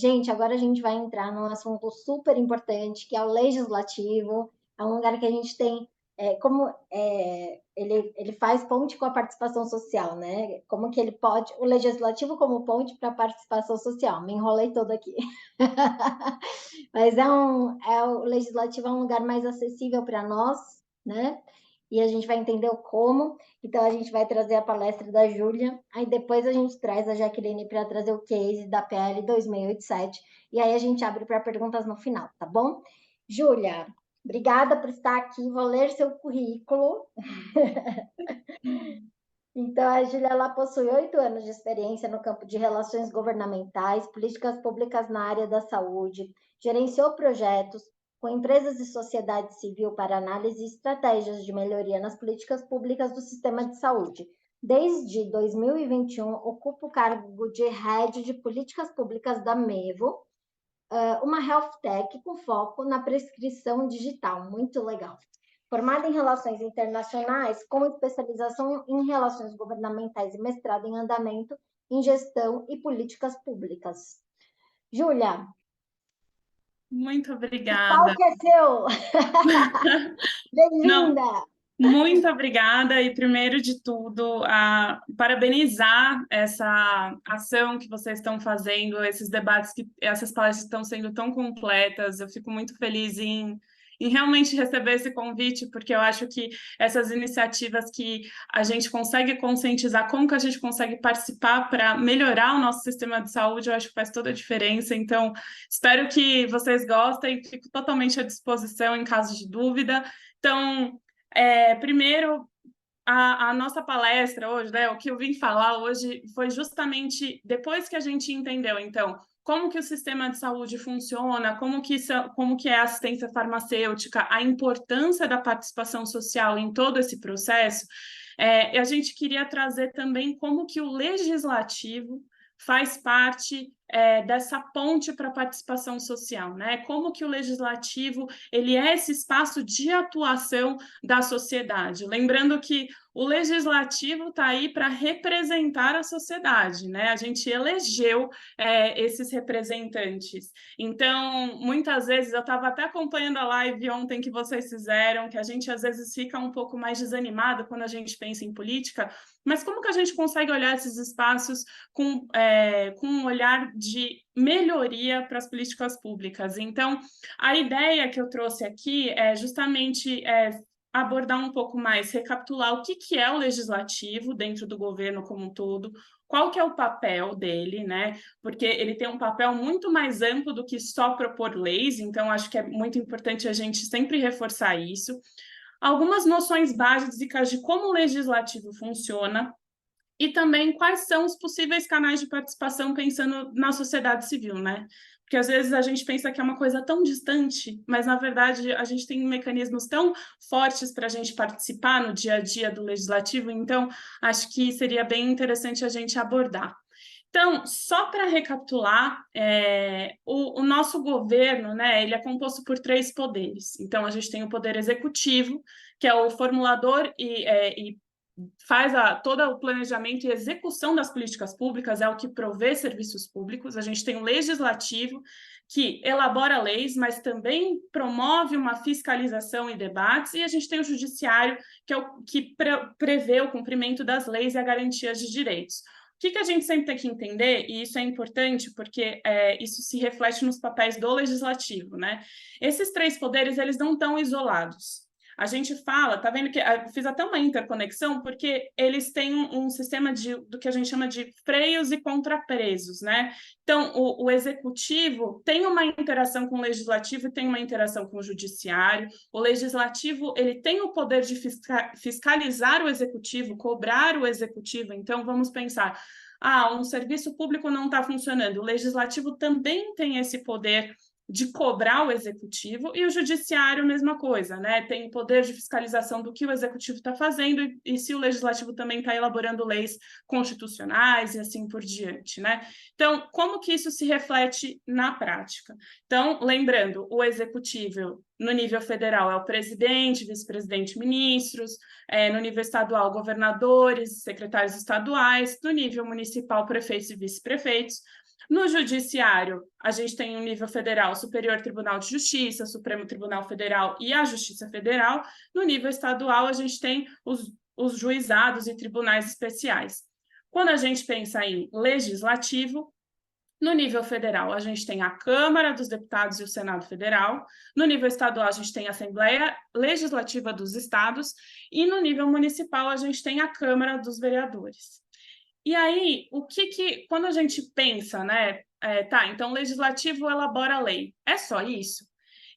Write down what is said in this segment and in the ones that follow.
Gente, agora a gente vai entrar num assunto super importante, que é o legislativo. É um lugar que a gente tem, ele faz ponte com a participação social, né? Como que ele pode, o legislativo como ponte para a participação social. Me enrolei todo aqui. Mas o legislativo é um lugar mais acessível para nós, né? E a gente vai entender o como. Então, a gente vai trazer a palestra da Júlia, aí depois a gente traz a Jaqueline para trazer o case da PL 2687, e aí a gente abre para perguntas no final, tá bom? Júlia, obrigada por estar aqui, vou ler seu currículo. Então, a Júlia, ela possui 8 anos de experiência no campo de relações governamentais, políticas públicas na área da saúde, gerenciou projetos com empresas e sociedade civil para análise e estratégias de melhoria nas políticas públicas do sistema de saúde. Desde 2021, ocupa o cargo de Head de Políticas Públicas da Mevo, uma health tech com foco na prescrição digital. Muito legal. Formada em Relações Internacionais, com especialização em Relações Governamentais e mestrado em Andamento em Gestão e Políticas Públicas. Júlia, Muito o obrigada. palco é seu! Não, Bem-vinda! muito obrigada e, primeiro de tudo, parabenizar essa ação que vocês estão fazendo, esses debates, essas palestras estão sendo tão completas. Eu fico muito feliz em realmente receber esse convite, porque eu acho que essas iniciativas que a gente consegue conscientizar, como que a gente consegue participar para melhorar o nosso sistema de saúde, eu acho que faz toda a diferença. Então, espero que vocês gostem, fico totalmente à disposição em caso de dúvida. Então, primeiro, a nossa palestra hoje, né, o que eu vim falar hoje foi justamente depois que a gente entendeu, então, como que o sistema de saúde funciona, como que é a assistência farmacêutica, a importância da participação social em todo esse processo, a gente queria trazer também como que o legislativo faz parte dessa ponte para a participação social, né? Como que o legislativo ele é esse espaço de atuação da sociedade. Lembrando que o legislativo está aí para representar a sociedade, né? A gente elegeu esses representantes. Então, muitas vezes, eu estava até acompanhando a live ontem que vocês fizeram, que a gente às vezes fica um pouco mais desanimado quando a gente pensa em política, mas como que a gente consegue olhar esses espaços com um olhar de melhoria para as políticas públicas? Então, a ideia que eu trouxe aqui é justamente abordar um pouco mais, recapitular o que é o legislativo dentro do governo como um todo, qual que é o papel dele, né? Porque ele tem um papel muito mais amplo do que só propor leis, então acho que é muito importante a gente sempre reforçar isso. Algumas noções básicas de como o legislativo funciona, e também quais são os possíveis canais de participação pensando na sociedade civil, né? Porque às vezes a gente pensa que é uma coisa tão distante, mas na verdade a gente tem mecanismos tão fortes para a gente participar no dia a dia do legislativo, então acho que seria bem interessante a gente abordar. Então, só para recapitular, o nosso governo, né, ele é composto por 3 poderes. Então, a gente tem o poder executivo, que é o formulador e faz todo o planejamento e execução das políticas públicas, é o que provê serviços públicos. A gente tem o legislativo, que elabora leis, mas também promove uma fiscalização e debates, e a gente tem o judiciário, que é o que prevê o cumprimento das leis e a garantia de direitos. O que a gente sempre tem que entender, e isso é importante porque isso se reflete nos papéis do legislativo, né? Esses 3 poderes, eles não estão isolados. A gente fala, tá vendo que eu fiz até uma interconexão, porque eles têm um sistema do que a gente chama de freios e contrapesos, né? Então, o executivo tem uma interação com o legislativo e tem uma interação com o judiciário. O legislativo, ele tem o poder de fiscalizar o executivo, cobrar o executivo. Então, vamos pensar, um serviço público não está funcionando. O legislativo também tem esse poder de cobrar o executivo, e o judiciário, mesma coisa, né? Tem o poder de fiscalização do que o executivo está fazendo e se o legislativo também está elaborando leis constitucionais e assim por diante, né? Então, como que isso se reflete na prática? Então, lembrando, o executivo no nível federal é o presidente, vice-presidente, ministros, no nível estadual, governadores, secretários estaduais, no nível municipal, prefeitos e vice-prefeitos. No Judiciário, a gente tem o nível federal, Superior Tribunal de Justiça, Supremo Tribunal Federal e a Justiça Federal. No nível estadual, a gente tem os juizados e tribunais especiais. Quando a gente pensa em legislativo, no nível federal, a gente tem a Câmara dos Deputados e o Senado Federal. No nível estadual, a gente tem a Assembleia Legislativa dos Estados. E no nível municipal, a gente tem a Câmara dos Vereadores. E aí, quando a gente pensa, né? Então, o legislativo elabora a lei. É só isso?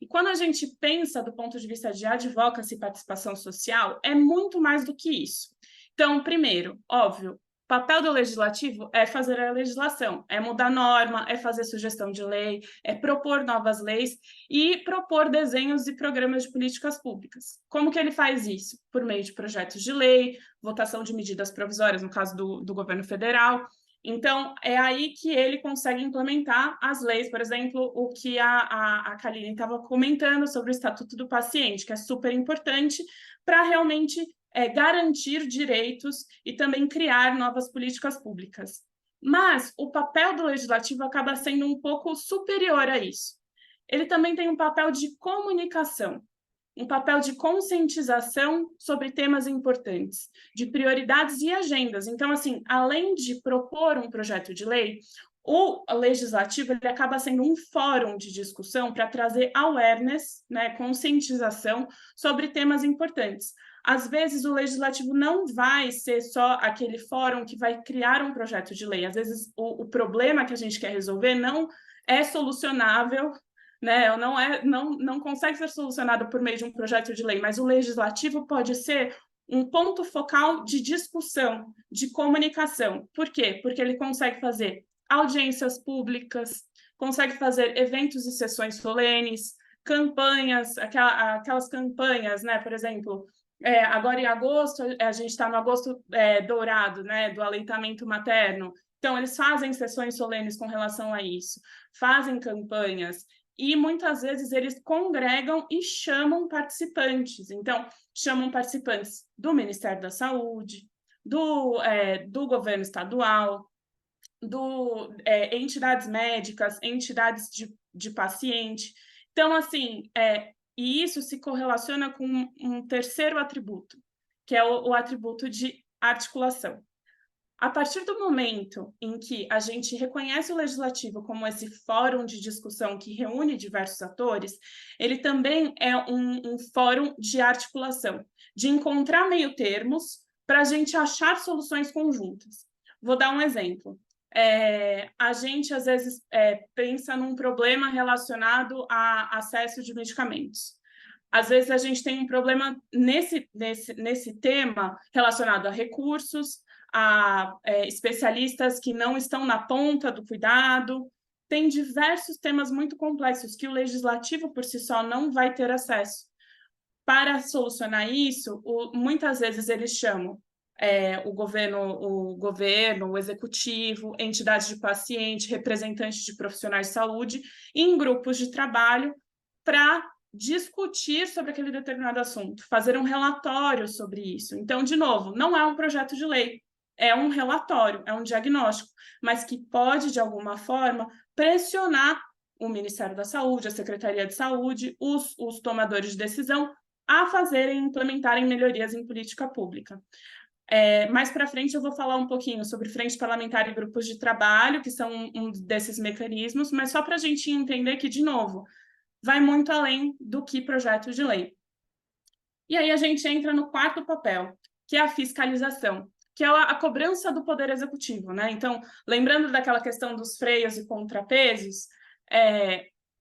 E quando a gente pensa do ponto de vista de advocacy e participação social, é muito mais do que isso. Então, primeiro, óbvio, o papel do legislativo é fazer a legislação, é mudar norma, é fazer sugestão de lei, é propor novas leis e propor desenhos e programas de políticas públicas. Como que ele faz isso? Por meio de projetos de lei, votação de medidas provisórias, no caso do governo federal. Então, é aí que ele consegue implementar as leis, por exemplo, o que a Kaline estava comentando sobre o Estatuto do Paciente, que é super importante para realmente garantir direitos e também criar novas políticas públicas. Mas o papel do legislativo acaba sendo um pouco superior a isso. Ele também tem um papel de comunicação, um papel de conscientização sobre temas importantes, de prioridades e agendas. Então, assim, além de propor um projeto de lei, o legislativo ele acaba sendo um fórum de discussão para trazer awareness, né, conscientização sobre temas importantes. Às vezes, o legislativo não vai ser só aquele fórum que vai criar um projeto de lei. Às vezes, o problema que a gente quer resolver não é solucionável, né? Não consegue ser solucionado por meio de um projeto de lei, mas o legislativo pode ser um ponto focal de discussão, de comunicação. Por quê? Porque ele consegue fazer audiências públicas, consegue fazer eventos e sessões solenes, campanhas, aquelas campanhas, né? Por exemplo, agora em agosto, a gente está no agosto dourado, né? Do aleitamento materno. Então, eles fazem sessões solenes com relação a isso, fazem campanhas, e muitas vezes eles congregam e chamam participantes. Então, chamam participantes do Ministério da Saúde, do governo estadual, entidades médicas, entidades de paciente. Então, assim, e isso se correlaciona com um terceiro atributo, que é o atributo de articulação. A partir do momento em que a gente reconhece o legislativo como esse fórum de discussão que reúne diversos atores, ele também é um fórum de articulação, de encontrar meio-termos para a gente achar soluções conjuntas. Vou dar um exemplo. A gente, às vezes, pensa num problema relacionado a acesso de medicamentos. Às vezes, a gente tem um problema nesse tema relacionado a recursos, a especialistas que não estão na ponta do cuidado. Tem diversos temas muito complexos que o legislativo, por si só, não vai ter acesso. Para solucionar isso, muitas vezes eles chamam o governo, o executivo, entidades de paciente, representantes de profissionais de saúde, em grupos de trabalho para discutir sobre aquele determinado assunto, fazer um relatório sobre isso. Então, de novo, não é um projeto de lei, é um relatório, é um diagnóstico, mas que pode, de alguma forma, pressionar o Ministério da Saúde, a Secretaria de Saúde, os tomadores de decisão a fazerem, implementarem melhorias em política pública. Mais para frente eu vou falar um pouquinho sobre frente parlamentar e grupos de trabalho, que são um desses mecanismos, mas só para a gente entender que, de novo, vai muito além do que projeto de lei. E aí a gente entra no quarto papel, que é a fiscalização, que é a cobrança do Poder Executivo, né? Então, lembrando daquela questão dos freios e contrapesos,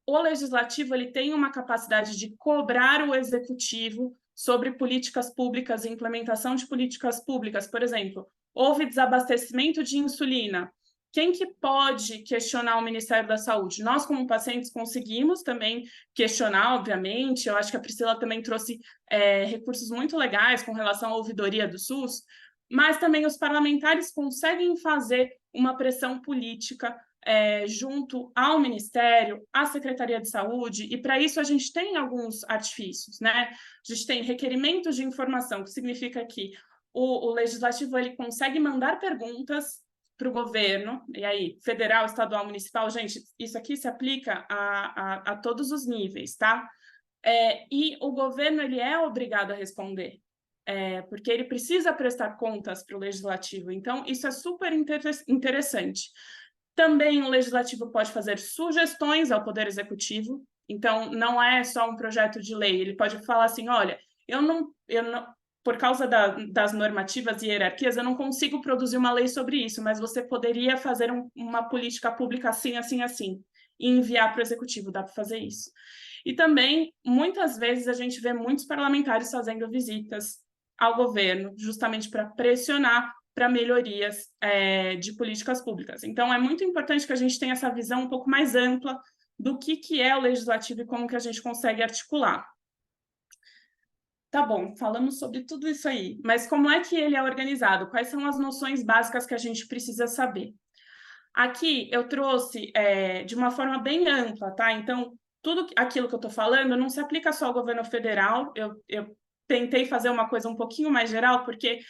o Legislativo ele tem uma capacidade de cobrar o Executivo sobre políticas públicas e implementação de políticas públicas. Por exemplo, houve desabastecimento de insulina. Quem que pode questionar o Ministério da Saúde? Nós, como pacientes, conseguimos também questionar, obviamente. Eu acho que a Priscila também trouxe recursos muito legais com relação à ouvidoria do SUS, mas também os parlamentares conseguem fazer uma pressão política junto ao Ministério, à Secretaria de Saúde, e para isso a gente tem alguns artifícios, né? A gente tem requerimentos de informação, que significa que o Legislativo ele consegue mandar perguntas para o governo, e aí, federal, estadual, municipal, gente, isso aqui se aplica a todos os níveis, tá? E o governo, ele é obrigado a responder, porque ele precisa prestar contas para o legislativo, então isso é super interessante. Também o legislativo pode fazer sugestões ao poder executivo, então não é só um projeto de lei, ele pode falar assim, olha, eu não por causa das normativas e hierarquias, eu não consigo produzir uma lei sobre isso, mas você poderia fazer uma política pública assim, assim, assim, e enviar para o executivo, dá para fazer isso. E também, muitas vezes, a gente vê muitos parlamentares fazendo visitas ao governo, justamente para pressionar para melhorias de políticas públicas. Então, é muito importante que a gente tenha essa visão um pouco mais ampla do que é o legislativo e como que a gente consegue articular. Tá bom, falamos sobre tudo isso aí, mas como é que ele é organizado? Quais são as noções básicas que a gente precisa saber? Aqui eu trouxe de uma forma bem ampla, tá? Então, tudo aquilo que eu estou falando não se aplica só ao governo federal, eu tentei fazer uma coisa um pouquinho mais geral, porque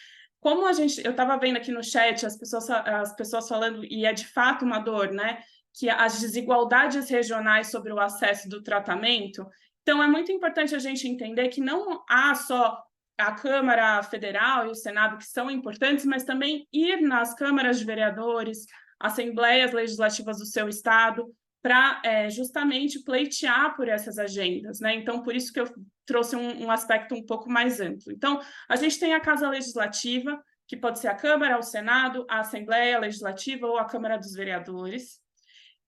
como eu estava vendo aqui no chat as pessoas falando, e é de fato uma dor, né? Que as desigualdades regionais sobre o acesso do tratamento. Então, é muito importante a gente entender que não há só a Câmara Federal e o Senado que são importantes, mas também ir nas câmaras de vereadores, assembleias legislativas do seu estado, para justamente pleitear por essas agendas, né? Então, por isso que eu trouxe um aspecto um pouco mais amplo. Então, a gente tem a Casa Legislativa, que pode ser a Câmara, o Senado, a Assembleia Legislativa ou a Câmara dos Vereadores,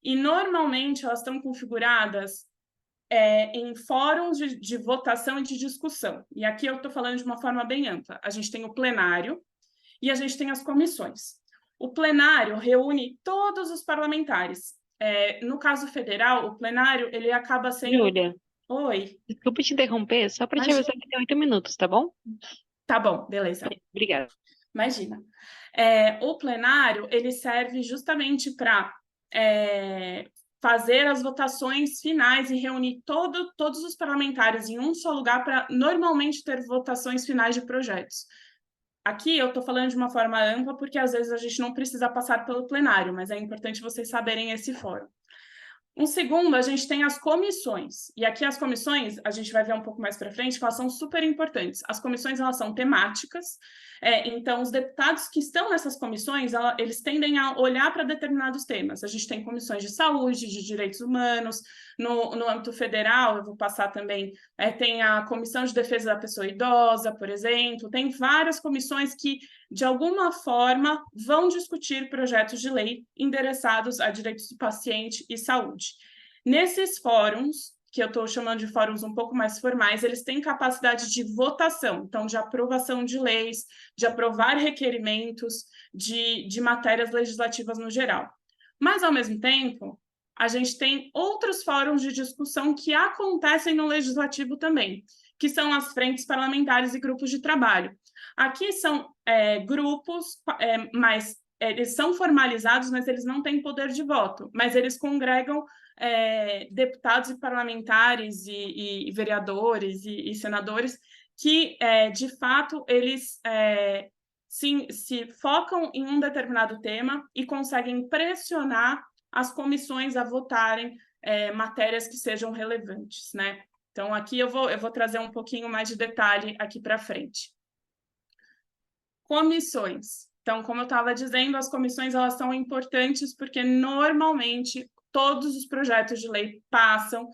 e normalmente elas estão configuradas em fóruns de votação e de discussão. E aqui eu estou falando de uma forma bem ampla. A gente tem o plenário e a gente tem as comissões. O plenário reúne todos os parlamentares. No caso federal, o plenário ele acaba sendo... Júlia, Oi. desculpa te interromper, só para te Imagina. avisar que tem 8 minutos, tá bom? Tá bom, beleza. Obrigada. Imagina. O plenário ele serve justamente para fazer as votações finais e reunir todos os parlamentares em um só lugar para normalmente ter votações finais de projetos. Aqui eu estou falando de uma forma ampla porque às vezes a gente não precisa passar pelo plenário, mas é importante vocês saberem esse fórum. Um segundo, a gente tem as comissões. E aqui as comissões, a gente vai ver um pouco mais para frente, que elas são super importantes. As comissões, elas são temáticas. Então, os deputados que estão nessas comissões, eles tendem a olhar para determinados temas. A gente tem comissões de saúde, de direitos humanos. No âmbito federal, eu vou passar também, tem a Comissão de Defesa da Pessoa Idosa, por exemplo. Tem várias comissões que, de alguma forma, vão discutir projetos de lei endereçados a direitos do paciente e saúde. Nesses fóruns, que eu estou chamando de fóruns um pouco mais formais, eles têm capacidade de votação, então de aprovação de leis, de aprovar requerimentos de matérias legislativas no geral. Mas, ao mesmo tempo, a gente tem outros fóruns de discussão que acontecem no legislativo também, que são as frentes parlamentares e grupos de trabalho. Aqui são grupos, mas eles são formalizados, mas eles não têm poder de voto, mas eles congregam deputados e parlamentares e vereadores e senadores que, de fato, eles se focam em um determinado tema e conseguem pressionar as comissões a votarem matérias que sejam relevantes, né? Então, aqui eu vou trazer um pouquinho mais de detalhe aqui para frente. Comissões. Então, como eu estava dizendo, as comissões elas são importantes porque, normalmente, todos os projetos de lei passam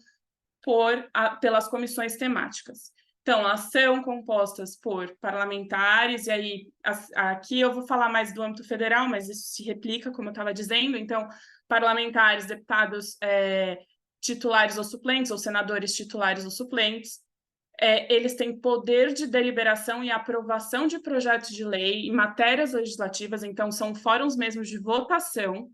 pelas comissões temáticas. Então, elas são compostas por parlamentares, e aí, aqui eu vou falar mais do âmbito federal, mas isso se replica, como eu estava dizendo. Então, parlamentares, deputados titulares ou suplentes, ou senadores titulares ou suplentes, eles têm poder de deliberação e aprovação de projetos de lei e matérias legislativas, então são fóruns mesmo de votação,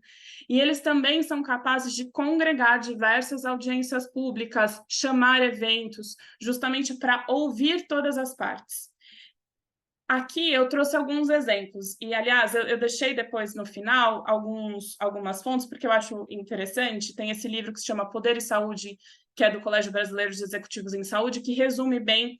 e eles também são capazes de congregar diversas audiências públicas, chamar eventos, justamente para ouvir todas as partes. Aqui eu trouxe alguns exemplos, e, aliás, eu deixei depois, no final, algumas fontes, porque eu acho interessante. Tem esse livro que se chama Poder e Saúde, que é do Colégio Brasileiro de Executivos em Saúde, que resume bem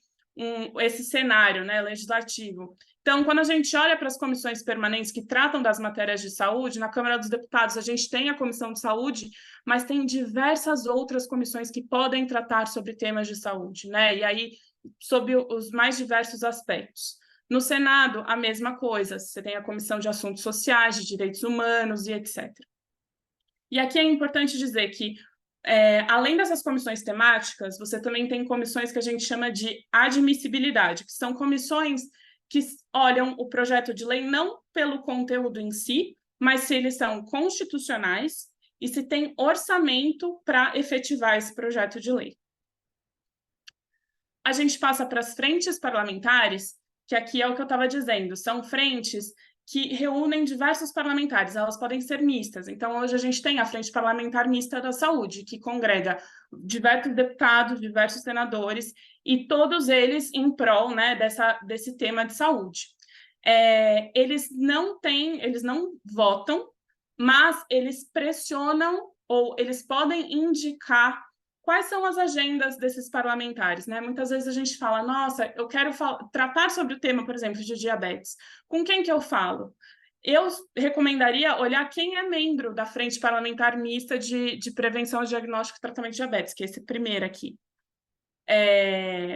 esse cenário, né, legislativo. Então, quando a gente olha para as comissões permanentes que tratam das matérias de saúde, na Câmara dos Deputados a gente tem a Comissão de Saúde, mas tem diversas outras comissões que podem tratar sobre temas de saúde, né? E aí, sob os mais diversos aspectos. No Senado, a mesma coisa, você tem a Comissão de Assuntos Sociais, de Direitos Humanos e etc. E aqui é importante dizer que, além dessas comissões temáticas, você também tem comissões que a gente chama de admissibilidade, que são comissões que olham o projeto de lei não pelo conteúdo em si, mas se eles são constitucionais e se tem orçamento para efetivar esse projeto de lei. A gente passa para as frentes parlamentares, que aqui é o que eu estava dizendo, são frentes que reúnem diversos parlamentares, elas podem ser mistas. Então, hoje a gente tem a Frente Parlamentar Mista da Saúde, que congrega diversos deputados, diversos senadores, e todos eles em prol, né, desse tema de saúde. Eles não votam, mas eles pressionam ou eles podem indicar quais são as agendas desses parlamentares, né? Muitas vezes a gente fala, nossa, eu quero tratar sobre o tema, por exemplo, de diabetes. Com quem que eu falo? Eu recomendaria olhar quem é membro da Frente Parlamentar Mista de Prevenção, Diagnóstico e Tratamento de Diabetes, que é esse primeiro aqui.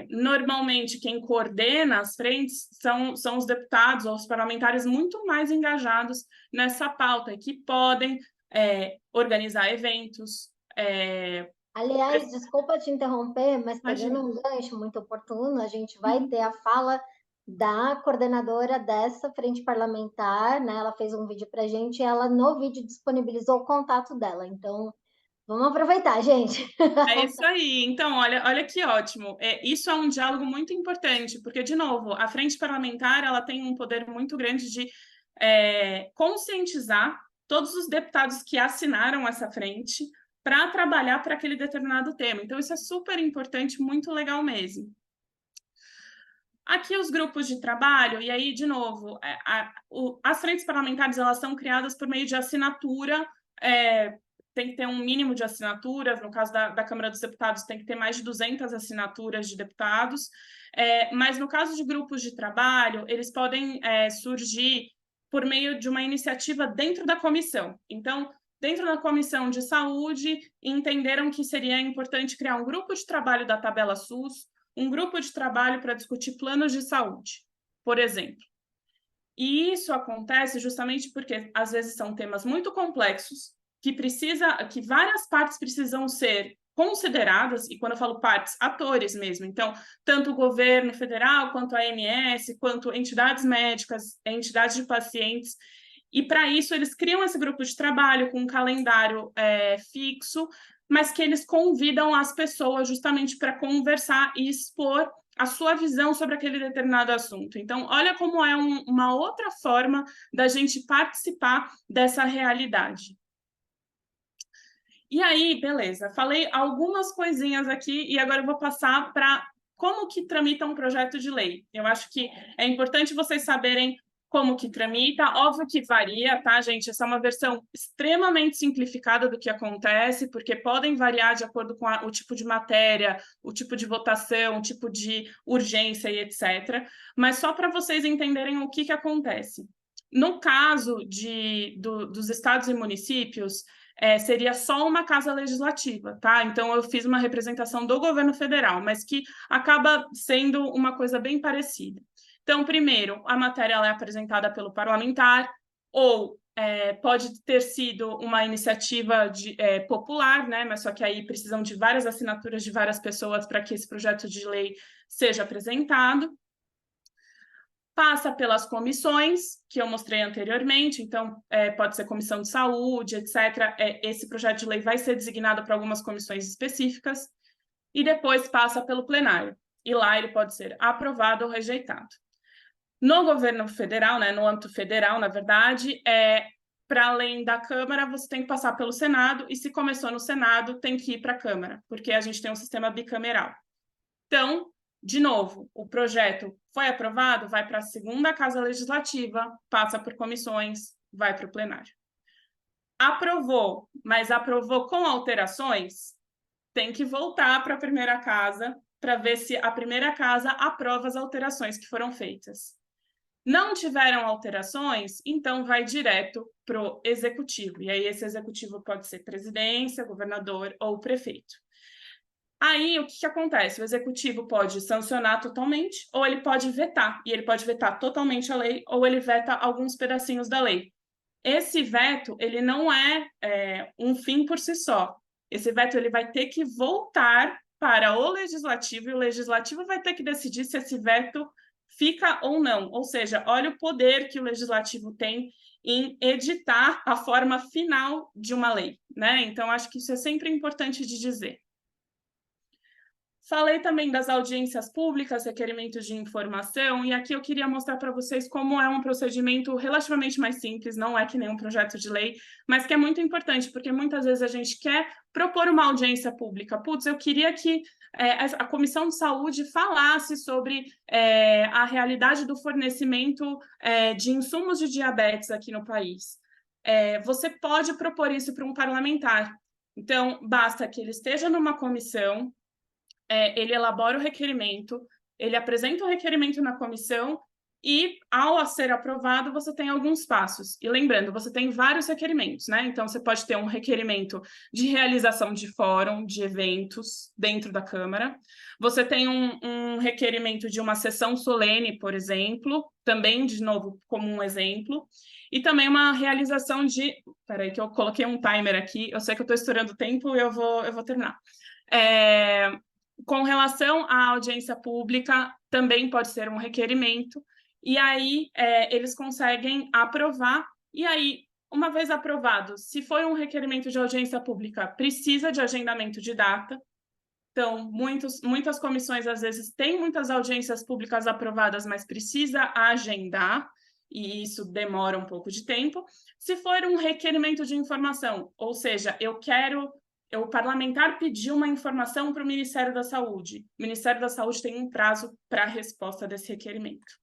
Normalmente, quem coordena as frentes são os deputados ou os parlamentares muito mais engajados nessa pauta, e que podem organizar eventos, Aliás, desculpa te interromper, mas pegando um gancho muito oportuno, a gente vai ter a fala da coordenadora dessa frente parlamentar, né? Ela fez um vídeo para a gente e ela, no vídeo, disponibilizou o contato dela. Então, vamos aproveitar, gente. É isso aí. Então, olha que ótimo. Isso é um diálogo muito importante, porque, de novo, a frente parlamentar ela tem um poder muito grande de conscientizar todos os deputados que assinaram essa frente para trabalhar para aquele determinado tema. Então, isso é super importante, muito legal mesmo. Aqui os grupos de trabalho, e aí, de novo, as frentes parlamentares elas são criadas por meio de assinatura, tem que ter um mínimo de assinaturas, no caso da Câmara dos Deputados tem que ter mais de 200 assinaturas de deputados, mas no caso de grupos de trabalho, eles podem surgir por meio de uma iniciativa dentro da comissão. Então, dentro da Comissão de Saúde, entenderam que seria importante criar um grupo de trabalho da tabela SUS, um grupo de trabalho para discutir planos de saúde, por exemplo. E isso acontece justamente porque, às vezes, são temas muito complexos, que várias partes precisam ser consideradas, e quando eu falo partes, atores mesmo, então, tanto o governo federal, quanto a AMS, quanto entidades médicas, entidades de pacientes, e para isso eles criam esse grupo de trabalho com um calendário fixo, mas que eles convidam as pessoas justamente para conversar e expor a sua visão sobre aquele determinado assunto. Então, olha como é uma outra forma da gente participar dessa realidade. E aí, beleza, falei algumas coisinhas aqui e agora eu vou passar para como que tramita um projeto de lei. Eu acho que é importante vocês saberem como que tramita, óbvio que varia, tá, gente? Essa é uma versão extremamente simplificada do que acontece, porque podem variar de acordo com o tipo de matéria, o tipo de votação, o tipo de urgência e etc. Mas só para vocês entenderem o que acontece. No caso dos estados e municípios, seria só uma casa legislativa, tá? Então, eu fiz uma representação do governo federal, mas que acaba sendo uma coisa bem parecida. Então, primeiro, a matéria ela é apresentada pelo parlamentar, ou pode ter sido uma iniciativa popular, né? Mas só que aí precisam de várias assinaturas de várias pessoas para que esse projeto de lei seja apresentado. Passa pelas comissões, que eu mostrei anteriormente, então pode ser comissão de saúde, etc. Esse projeto de lei vai ser designado para algumas comissões específicas, e depois passa pelo plenário, e lá ele pode ser aprovado ou rejeitado. No governo federal, né, no âmbito federal, na verdade, para além da Câmara, você tem que passar pelo Senado, e se começou no Senado, tem que ir para a Câmara, porque a gente tem um sistema bicameral. Então, de novo, o projeto foi aprovado, vai para a segunda Casa Legislativa, passa por comissões, vai para o plenário. Aprovou, mas aprovou com alterações, tem que voltar para a primeira casa para ver se a primeira casa aprova as alterações que foram feitas. Não tiveram alterações, então vai direto para o executivo. E aí esse executivo pode ser presidência, governador ou prefeito. Aí, o que acontece? O executivo pode sancionar totalmente, ou ele pode vetar. E ele pode vetar totalmente a lei, ou ele veta alguns pedacinhos da lei. Esse veto, ele não é um fim por si só. Esse veto, ele vai ter que voltar para o legislativo, e o legislativo vai ter que decidir se esse veto fica ou não. Ou seja, olha o poder que o legislativo tem em editar a forma final de uma lei, né? Então, acho que isso é sempre importante de dizer. Falei também das audiências públicas, requerimentos de informação, e aqui eu queria mostrar para vocês como é um procedimento relativamente mais simples, não é que nem um projeto de lei, mas que é muito importante, porque muitas vezes a gente quer propor uma audiência pública. Putz, eu queria que a Comissão de Saúde falasse sobre a realidade do fornecimento de insumos de diabetes aqui no país. Você pode propor isso para um parlamentar. Então, basta que ele esteja numa comissão, ele elabora o requerimento, ele apresenta o requerimento na comissão e, ao ser aprovado, você tem alguns passos. E lembrando, você tem vários requerimentos, né? Então, você pode ter um requerimento de realização de fórum, de eventos dentro da Câmara. Você tem um requerimento de uma sessão solene, por exemplo, também, de novo, como um exemplo. E também uma realização de... Peraí, que eu coloquei um timer aqui. Eu sei que eu estou estourando o tempo e eu vou terminar. Com relação à audiência pública, também pode ser um requerimento, e aí eles conseguem aprovar, e aí, uma vez aprovado, se foi um requerimento de audiência pública, precisa de agendamento de data. Então, muitas comissões, às vezes, têm muitas audiências públicas aprovadas, mas precisa agendar, e isso demora um pouco de tempo. Se for um requerimento de informação, ou seja, o parlamentar pediu uma informação para o Ministério da Saúde. O Ministério da Saúde tem um prazo para a resposta desse requerimento.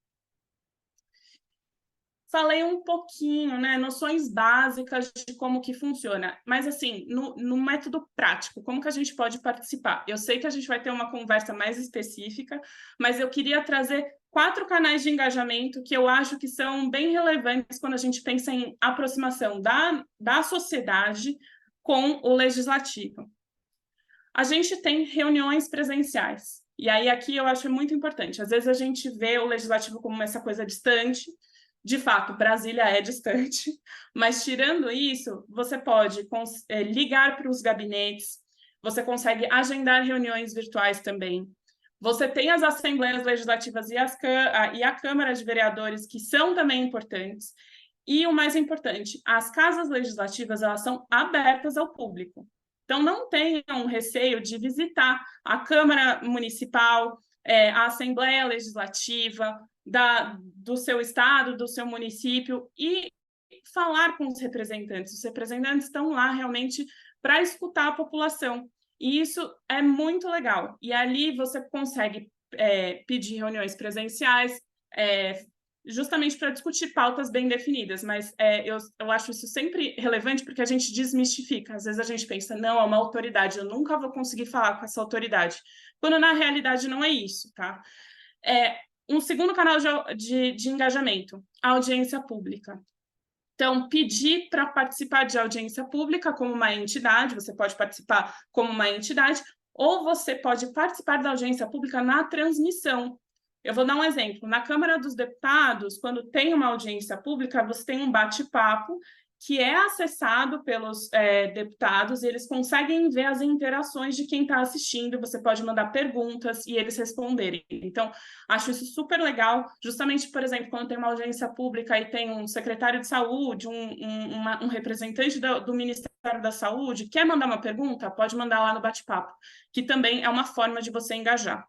Falei um pouquinho, né, noções básicas de como que funciona, mas assim, no método prático, como que a gente pode participar? Eu sei que a gente vai ter uma conversa mais específica, mas eu queria trazer 4 canais de engajamento que eu acho que são bem relevantes quando a gente pensa em aproximação da sociedade com o legislativo. A gente tem reuniões presenciais, e aí aqui eu acho muito importante. Às vezes a gente vê o legislativo como essa coisa distante. De fato, Brasília é distante, mas tirando isso, você pode ligar para os gabinetes, você consegue agendar reuniões virtuais também. Você tem as assembleias legislativas e a Câmara de Vereadores, que são também importantes. E o mais importante, as casas legislativas, elas são abertas ao público. Então, não tenham receio de visitar a Câmara Municipal, a Assembleia Legislativa do seu estado, do seu município, e falar com os representantes. Os representantes estão lá realmente para escutar a população. E isso é muito legal. E ali você consegue pedir reuniões presenciais, justamente para discutir pautas bem definidas, mas eu acho isso sempre relevante porque a gente desmistifica. Às vezes a gente pensa, não, é uma autoridade, eu nunca vou conseguir falar com essa autoridade, quando na realidade não é isso, tá? Um segundo canal de engajamento, a audiência pública. Então, pedir para participar de audiência pública como uma entidade, você pode participar como uma entidade, ou você pode participar da audiência pública na transmissão. Eu vou dar um exemplo. Na Câmara dos Deputados, quando tem uma audiência pública, você tem um bate-papo que é acessado pelos deputados, e eles conseguem ver as interações de quem está assistindo, você pode mandar perguntas e eles responderem. Então, acho isso super legal, justamente, por exemplo, quando tem uma audiência pública e tem um secretário de saúde, um representante do Ministério da Saúde, quer mandar uma pergunta? Pode mandar lá no bate-papo, que também é uma forma de você engajar.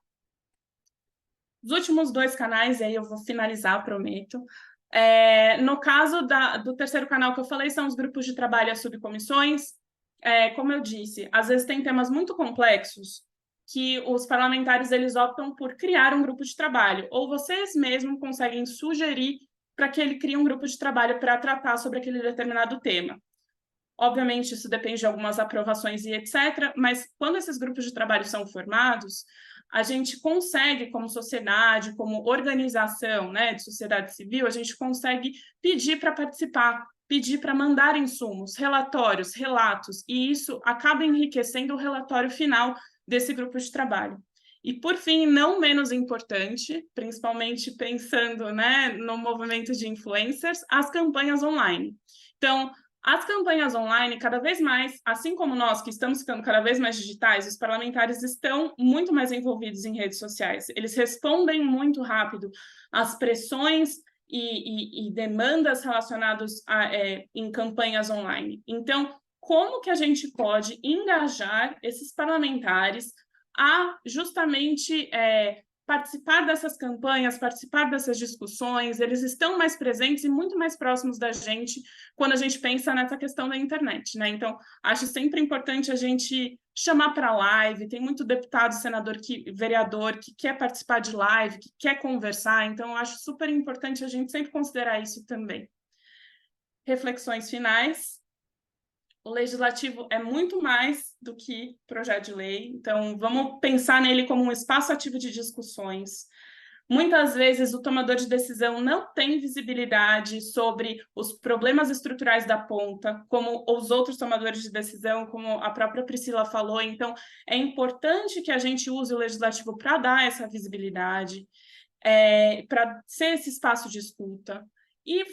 Os últimos 2 canais, e aí eu vou finalizar, prometo. No caso do terceiro canal que eu falei, são os grupos de trabalho e as subcomissões. Como eu disse, às vezes tem temas muito complexos que os parlamentares eles optam por criar um grupo de trabalho, ou vocês mesmos conseguem sugerir para que ele crie um grupo de trabalho para tratar sobre aquele determinado tema. Obviamente, isso depende de algumas aprovações e etc., mas quando esses grupos de trabalho são formados, a gente consegue, como sociedade, como organização, né, de sociedade civil, a gente consegue pedir para participar, pedir para mandar insumos, relatórios, relatos, e isso acaba enriquecendo o relatório final desse grupo de trabalho. E, por fim, não menos importante, principalmente pensando, né, no movimento de influencers, as campanhas online. Então, as campanhas online, cada vez mais, assim como nós que estamos ficando cada vez mais digitais, os parlamentares estão muito mais envolvidos em redes sociais. Eles respondem muito rápido às pressões e demandas relacionadas em campanhas online. Então, como que a gente pode engajar esses parlamentares a justamente participar dessas campanhas, participar dessas discussões? Eles estão mais presentes e muito mais próximos da gente quando a gente pensa nessa questão da internet, né? Então, acho sempre importante a gente chamar para live. Tem muito deputado, senador, vereador que quer participar de live, que quer conversar. Então, acho super importante a gente sempre considerar isso também. Reflexões finais. O legislativo é muito mais do que projeto de lei, então vamos pensar nele como um espaço ativo de discussões. Muitas vezes o tomador de decisão não tem visibilidade sobre os problemas estruturais da ponta, como os outros tomadores de decisão, como a própria Priscila falou. Então, é importante que a gente use o legislativo para dar essa visibilidade, para ser esse espaço de escuta. E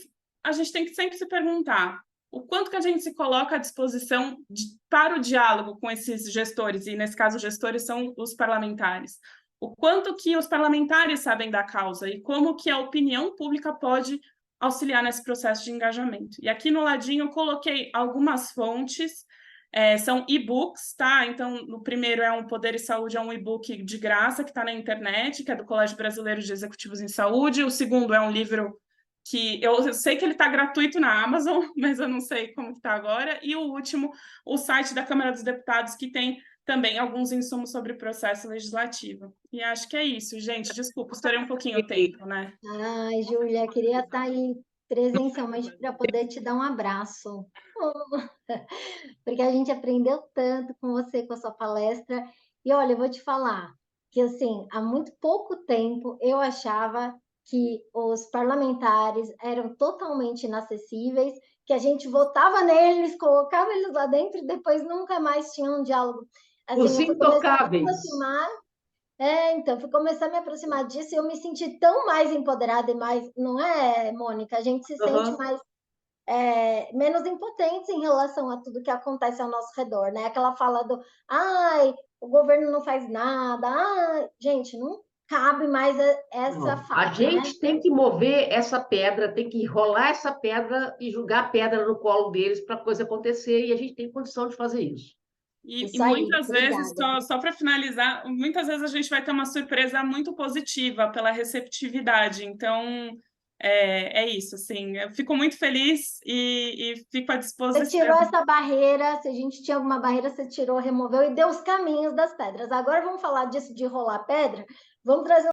a gente tem que sempre se perguntar o quanto que a gente se coloca à disposição para o diálogo com esses gestores, e nesse caso, os gestores são os parlamentares. O quanto que os parlamentares sabem da causa e como que a opinião pública pode auxiliar nesse processo de engajamento. E aqui no ladinho eu coloquei algumas fontes, são e-books, tá? Então, o primeiro é um Poder e Saúde, é um e-book de graça que está na internet, que é do Colégio Brasileiro de Executivos em Saúde. O segundo é um livro que eu sei que ele está gratuito na Amazon, mas eu não sei como está agora. E o último, o site da Câmara dos Deputados, que tem também alguns insumos sobre o processo legislativo. E acho que é isso, gente. Desculpa, estourei um pouquinho o tempo, né? Ai, Júlia, queria estar aí presencialmente para poder te dar um abraço. Porque a gente aprendeu tanto com você, com a sua palestra. E olha, eu vou te falar que, assim, há muito pouco tempo eu achava que os parlamentares eram totalmente inacessíveis, que a gente votava neles, colocava eles lá dentro e depois nunca mais tinha um diálogo. Assim, Os eu fui começar a me intocáveis. aproximar, então, fui começar a me aproximar disso e eu me senti tão mais empoderada e mais, não é, Mônica? A gente se sente mais menos impotentes em relação a tudo que acontece ao nosso redor, né? Aquela fala do, ai, o governo não faz nada, ai, gente, não cabe mais essa fala, A gente né? tem que mover essa pedra, tem que rolar essa pedra e jogar a pedra no colo deles para a coisa acontecer, e a gente tem condição de fazer isso. E muitas vezes, só para finalizar, muitas vezes a gente vai ter uma surpresa muito positiva pela receptividade. Então, é isso, assim. Eu fico muito feliz e fico à disposição. Você tirou essa barreira, se a gente tinha alguma barreira, você tirou, removeu e deu os caminhos das pedras. Agora vamos falar disso de rolar pedra? Vamos trazer